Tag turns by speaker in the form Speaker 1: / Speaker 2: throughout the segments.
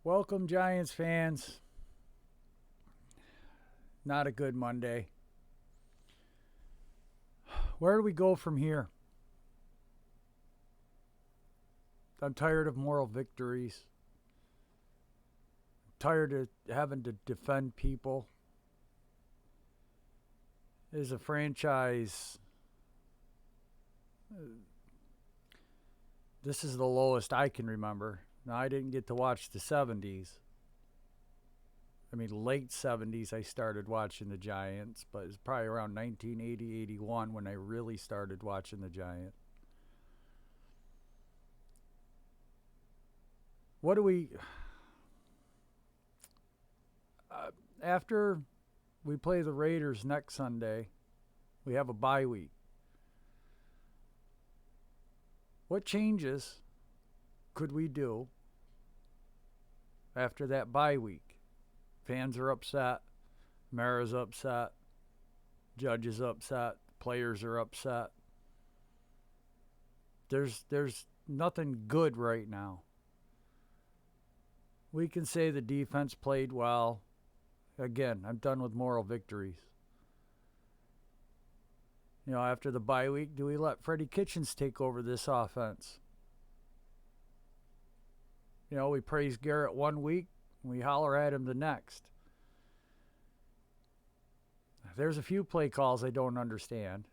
Speaker 1: Welcome, Giants fans. Not a good Monday. Where do we go from here? I'm tired of moral victories. I'm tired of having to defend people. As a franchise, this is the lowest I can remember. Now, I didn't get to watch the 70s. Late 70s, I started watching the Giants, but it's probably around 1980, 81 when I really started watching the Giants. What do we. After we play the Raiders next Sunday, we have a bye week. What changes could we do after that bye week? Fans are upset. Mara's upset. Judge is upset. Players are upset. There's nothing good right now. We can say the defense played well. Again, I'm done with moral victories. After the bye week, do we let Freddie Kitchens take over this offense? We praise Garrett one week, we holler at him the next. There's a few play calls I don't understand.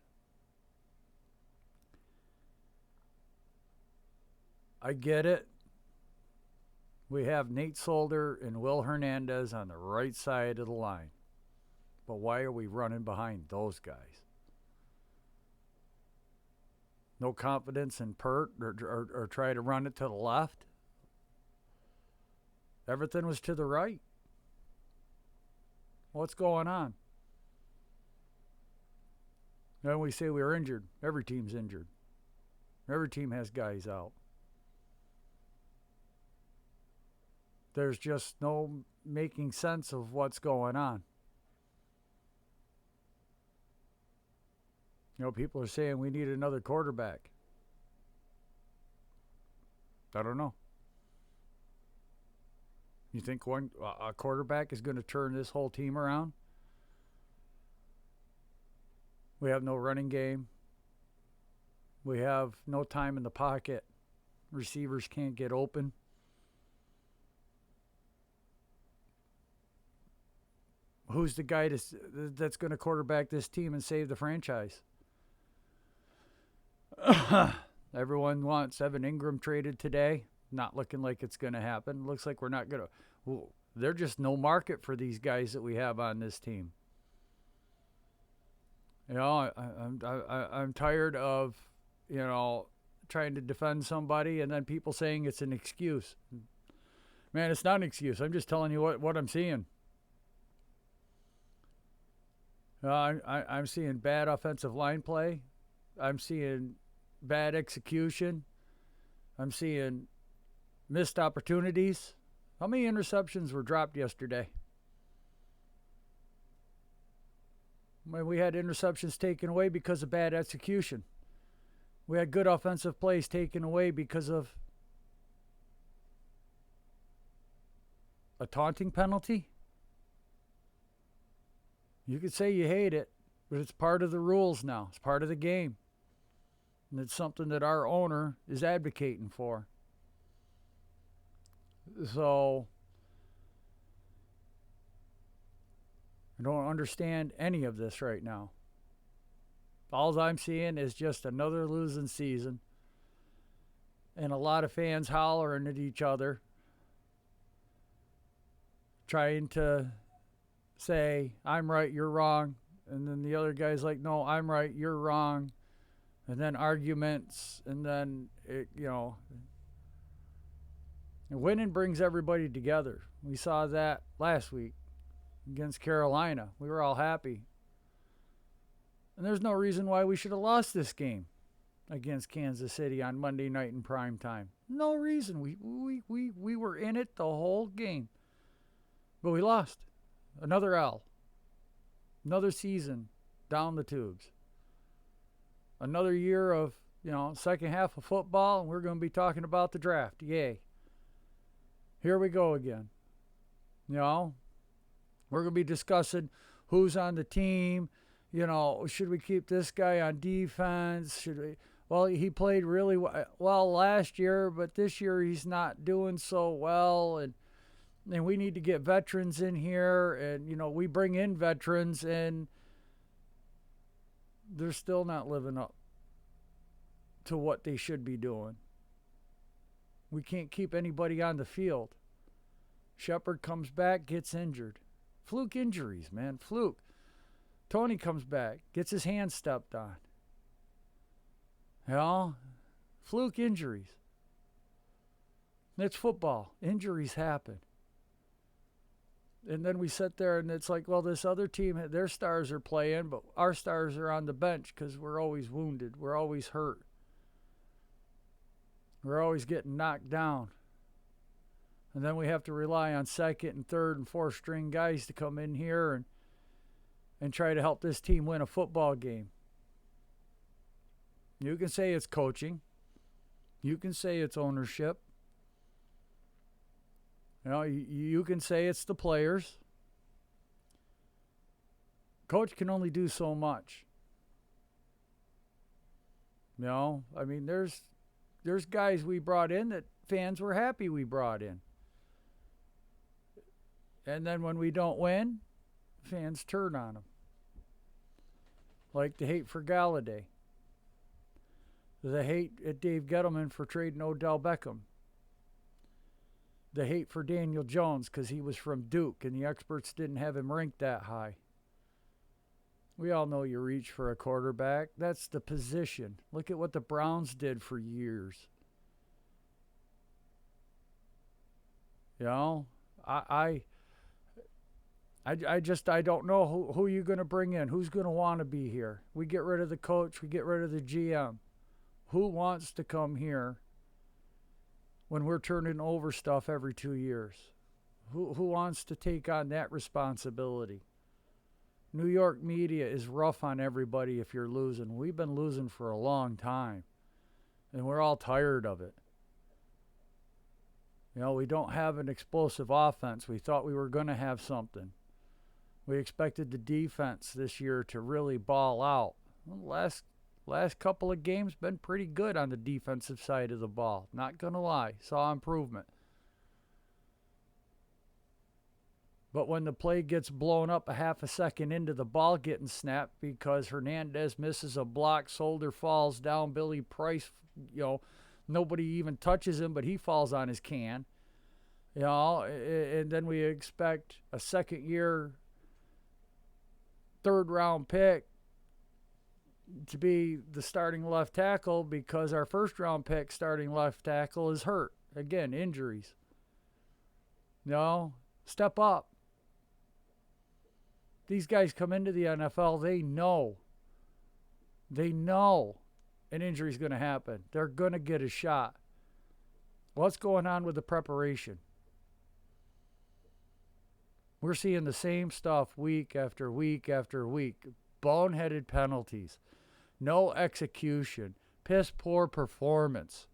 Speaker 1: I get it. We have Nate Solder and Will Hernandez on the right side of the line. But why are we running behind those guys? No confidence in Pert or try to run it to the left? Everything was to the right. What's going on? Then we say we were injured. Every team's injured. Every team has guys out. There's just no making sense of what's going on. People are saying we need another quarterback. I don't know. You think a quarterback is going to turn this whole team around? We have no running game. We have no time in the pocket. Receivers can't get open. Who's the guy that's going to quarterback this team and save the franchise? Everyone wants Evan Ingram traded today. Not looking like it's going to happen. Looks like we're not going to. There's just no market for these guys that we have on this team. I'm tired of, trying to defend somebody and then people saying it's an excuse. Man, it's not an excuse. I'm just telling you what I'm seeing. I'm seeing bad offensive line play. I'm seeing bad execution. I'm seeing missed opportunities. How many interceptions were dropped yesterday? We had interceptions taken away because of bad execution. We had good offensive plays taken away because of a taunting penalty. You could say you hate it, but it's part of the rules now. It's part of the game. And it's something that our owner is advocating for. So, I don't understand any of this right now. All I'm seeing is just another losing season. And a lot of fans hollering at each other. Trying to say, I'm right, you're wrong. And then the other guy's like, no, I'm right, you're wrong. And then arguments. And then, winning brings everybody together. We saw that last week against Carolina. We were all happy. And there's no reason why we should have lost this game against Kansas City on Monday night in prime time. No reason. We were in it the whole game. But we lost. Another L. Another season down the tubes. Another year of, second half of football, and we're going to be talking about the draft. Yay. Here we go again. You know, we're going to be discussing who's on the team. You know, should we keep this guy on defense? Should we? Well, he played really well last year, but this year he's not doing so well. And we need to get veterans in here. And, you know, we bring in veterans and they're still not living up to what they should be doing. We can't keep anybody on the field. Shepard comes back, gets injured. Fluke injuries, man. Fluke. Tony comes back, gets his hand stepped on. You know, fluke injuries. It's football. Injuries happen. And then we sit there and it's like, well, this other team, their stars are playing, but our stars are on the bench because we're always wounded. We're always hurt. We're always getting knocked down. And then we have to rely on second and third and fourth string guys to come in here and try to help this team win a football game. You can say it's coaching. You can say it's ownership. You know, you can say it's the players. Coach can only do so much. You know, I mean, there's guys we brought in that fans were happy we brought in. And then when we don't win, fans turn on them. Like the hate for Galladay. The hate at Dave Gettleman for trading Odell Beckham. The hate for Daniel Jones because he was from Duke and the experts didn't have him ranked that high. We all know you reach for a quarterback. That's the position. Look at what the Browns did for years. You know, I don't know who you're going to bring in. Who's going to want to be here? We get rid of the coach. We get rid of the GM. Who wants to come here when we're turning over stuff every 2 years? Who wants to take on that responsibility? New York media is rough on everybody if you're losing. We've been losing for a long time, and we're all tired of it. You know, we don't have an explosive offense. We thought we were going to have something. We expected the defense this year to really ball out. Well, last couple of games been pretty good on the defensive side of the ball. Not going to lie. Saw improvement. But when the play gets blown up a half a second into the ball getting snapped because Hernandez misses a block, Solder falls down, Billy Price, you know, nobody even touches him, but he falls on his can. You know, and then we expect a second-year, third-round pick to be the starting left tackle because our first-round pick starting left tackle is hurt. Again, injuries. You know, step up. These guys come into the NFL, they know an injury is going to happen. They're going to get a shot. What's going on with the preparation? We're seeing the same stuff week after week after week. Boneheaded penalties. No execution. Piss poor performance.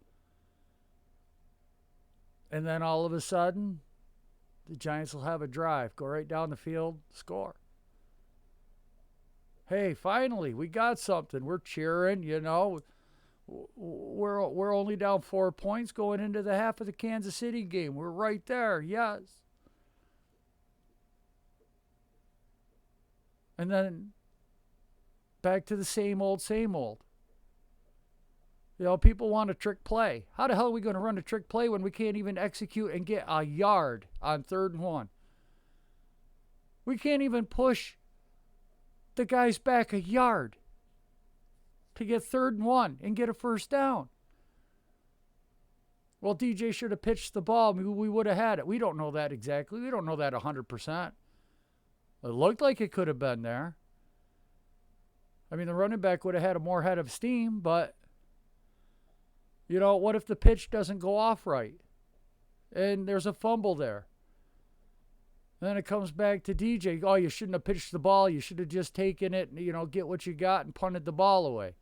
Speaker 1: And then all of a sudden, the Giants will have a drive. Go right down the field, score. Hey, finally, we got something. We're cheering, you know. We're only down 4 points going into the half of the Kansas City game. We're right there, yes. And then back to the same old, same old. You know, people want a trick play. How the hell are we going to run a trick play when we can't even execute and get a yard on 3rd and 1? We can't even push the guys back a yard to get 3rd and 1 and get a first down. Well, DJ should have pitched the ball. We would have had it. We don't know that exactly. We don't know that 100%. It looked like it could have been there. I mean, the running back would have had a more head of steam, but, you know, what if the pitch doesn't go off right? And there's a fumble there. Then it comes back to DJ. Oh, you shouldn't have pitched the ball. You should have just taken it, you know, get what you got and punted the ball away.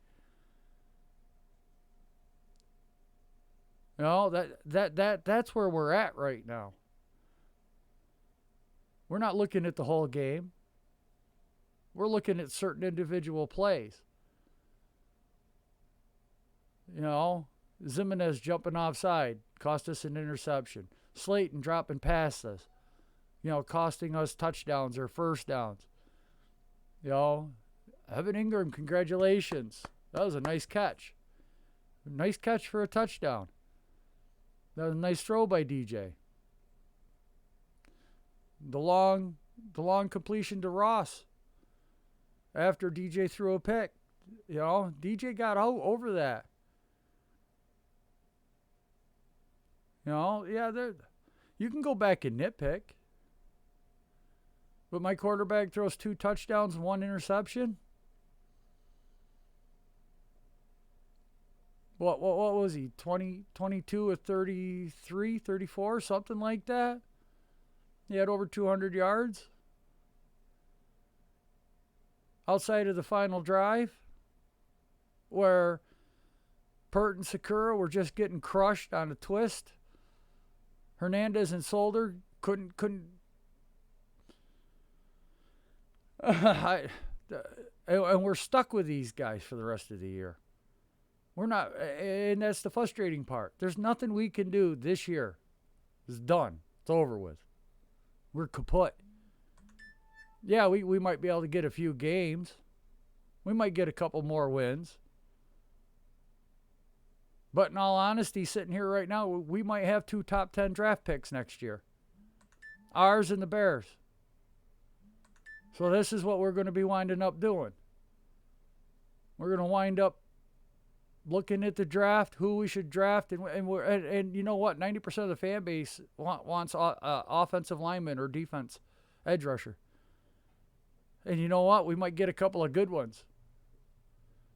Speaker 1: You know, that's where we're at right now. We're not looking at the whole game. We're looking at certain individual plays. You know, Jimenez jumping offside cost us an interception. Slayton dropping past us, costing us touchdowns or first downs. Evan Ingram, congratulations. That was a nice catch. Nice catch for a touchdown. That was a nice throw by DJ. The long completion to Ross after DJ threw a pick. DJ got out over that. You can go back and nitpick. But my quarterback throws 2 touchdowns and 1 interception. What was he? 22 or 33, 34, something like that? He had over 200 yards. Outside of the final drive, where Pert and Sakura were just getting crushed on a twist. Hernandez and Solder couldn't and we're stuck with these guys for the rest of the year. We're not, and that's the frustrating part. There's nothing we can do this year. It's done. It's over with. We're kaput. Yeah, we might be able to get a few games. We might get a couple more wins. But in all honesty, sitting here right now, we might have 2 top 10 draft picks next year. Ours and the Bears. So this is what we're going to be winding up doing. We're going to wind up looking at the draft, who we should draft, and you know what? 90% of the fan base wants offensive lineman or defense edge rusher. And you know what? We might get a couple of good ones.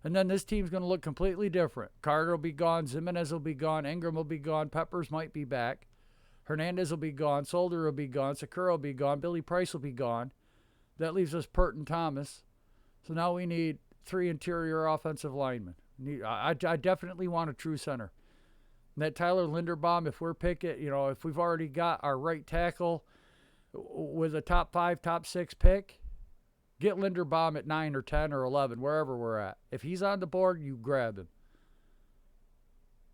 Speaker 1: And then this team's going to look completely different. Carter will be gone. Jimenez will be gone. Ingram will be gone. Peppers might be back. Hernandez will be gone. Solder will be gone. Sakura will be gone. Billy Price will be gone. That leaves us Pert and Thomas. So now we need 3 interior offensive linemen. I definitely want a true center. And that Tyler Linderbaum, if we're picking, if we've already got our right tackle with a top 5, top 6 pick, get Linderbaum at 9 or 10 or 11, wherever we're at. If he's on the board, you grab him.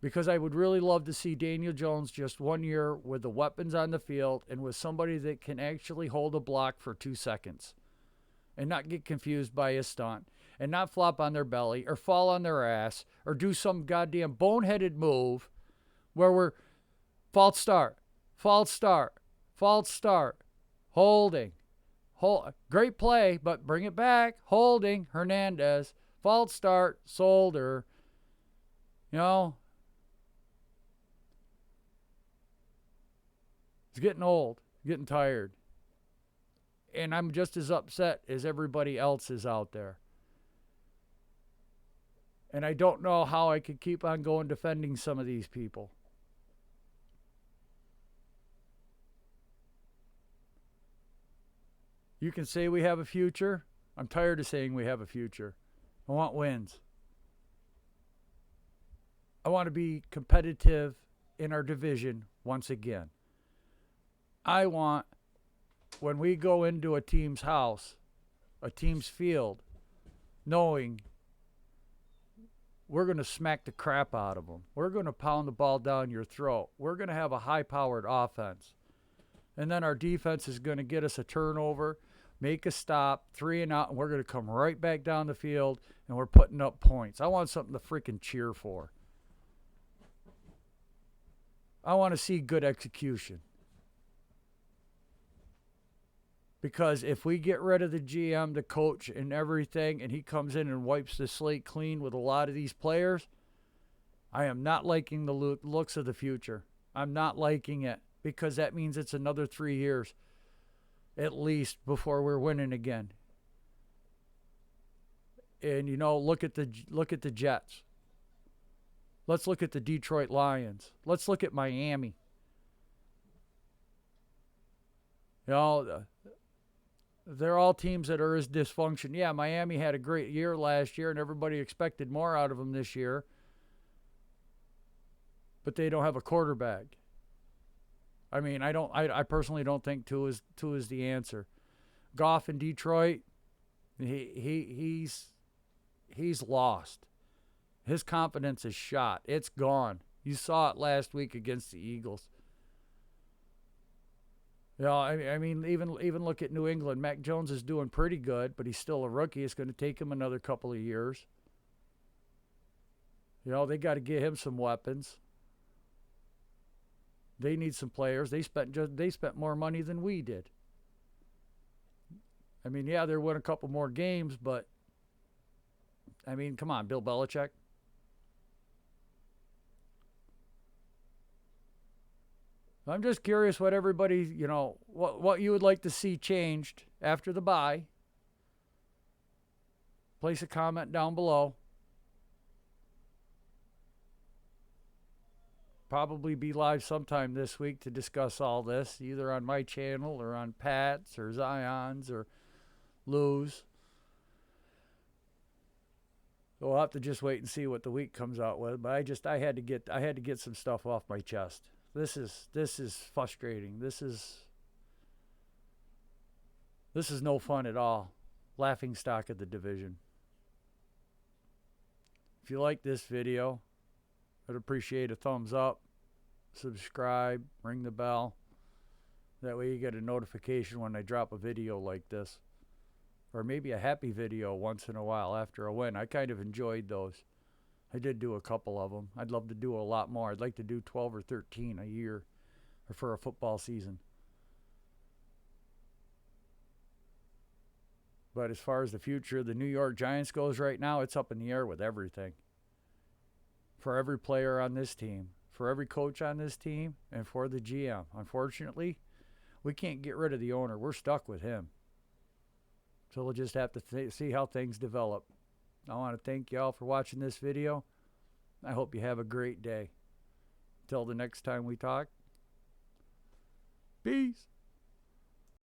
Speaker 1: Because I would really love to see Daniel Jones just 1 year with the weapons on the field and with somebody that can actually hold a block for 2 seconds and not get confused by a stunt and not flop on their belly or fall on their ass or do some goddamn boneheaded move where we're false start, holding. Great play, but bring it back. Holding, Hernandez. False start, Solder. It's getting old, getting tired. And I'm just as upset as everybody else is out there. And I don't know how I could keep on going defending some of these people. You can say we have a future. I'm tired of saying we have a future. I want wins. I want to be competitive in our division once again. I want, when we go into a team's house, a team's field, knowing we're going to smack the crap out of them. We're going to pound the ball down your throat. We're going to have a high-powered offense. And then our defense is going to get us a turnover, make a stop, 3 and out, and we're going to come right back down the field, and we're putting up points. I want something to freaking cheer for. I want to see good execution. Because if we get rid of the GM, the coach, and everything, and he comes in and wipes the slate clean with a lot of these players, I am not liking the looks of the future. I'm not liking it because that means it's another 3 years at least before we're winning again. And look at the Jets. Let's look at the Detroit Lions. Let's look at Miami. They're all teams that are as dysfunction. Yeah, Miami had a great year last year, and everybody expected more out of them this year. But they don't have a quarterback. I mean, I personally don't think two is the answer. Goff in Detroit, he's lost. His confidence is shot. It's gone. You saw it last week against the Eagles. You know, I mean, even look at New England. Mac Jones is doing pretty good, but he's still a rookie. It's going to take him another couple of years. You know, they got to get him some weapons. They need some players. They spent more money than we did. I mean, yeah, they won a couple more games, but I mean, come on, Bill Belichick. I'm just curious what everybody, what you would like to see changed after the bye. Place a comment down below. Probably be live sometime this week to discuss all this, either on my channel or on Pat's or Zion's or Lou's. So we'll have to just wait and see what the week comes out with. But I had to get some stuff off my chest. This is frustrating. This is no fun at all. Laughing stock of the division. If you like this video, I'd appreciate a thumbs up, subscribe, ring the bell. That way you get a notification when I drop a video like this. Or maybe a happy video once in a while after a win. I kind of enjoyed those. I did do a couple of them. I'd love to do a lot more. I'd like to do 12 or 13 a year or for a football season. But as far as the future of the New York Giants goes right now, it's up in the air with everything. For every player on this team, for every coach on this team, and for the GM. Unfortunately, we can't get rid of the owner. We're stuck with him. So we'll just have to see how things develop. I want to thank you all for watching this video. I hope you have a great day. Until the next time we talk, peace.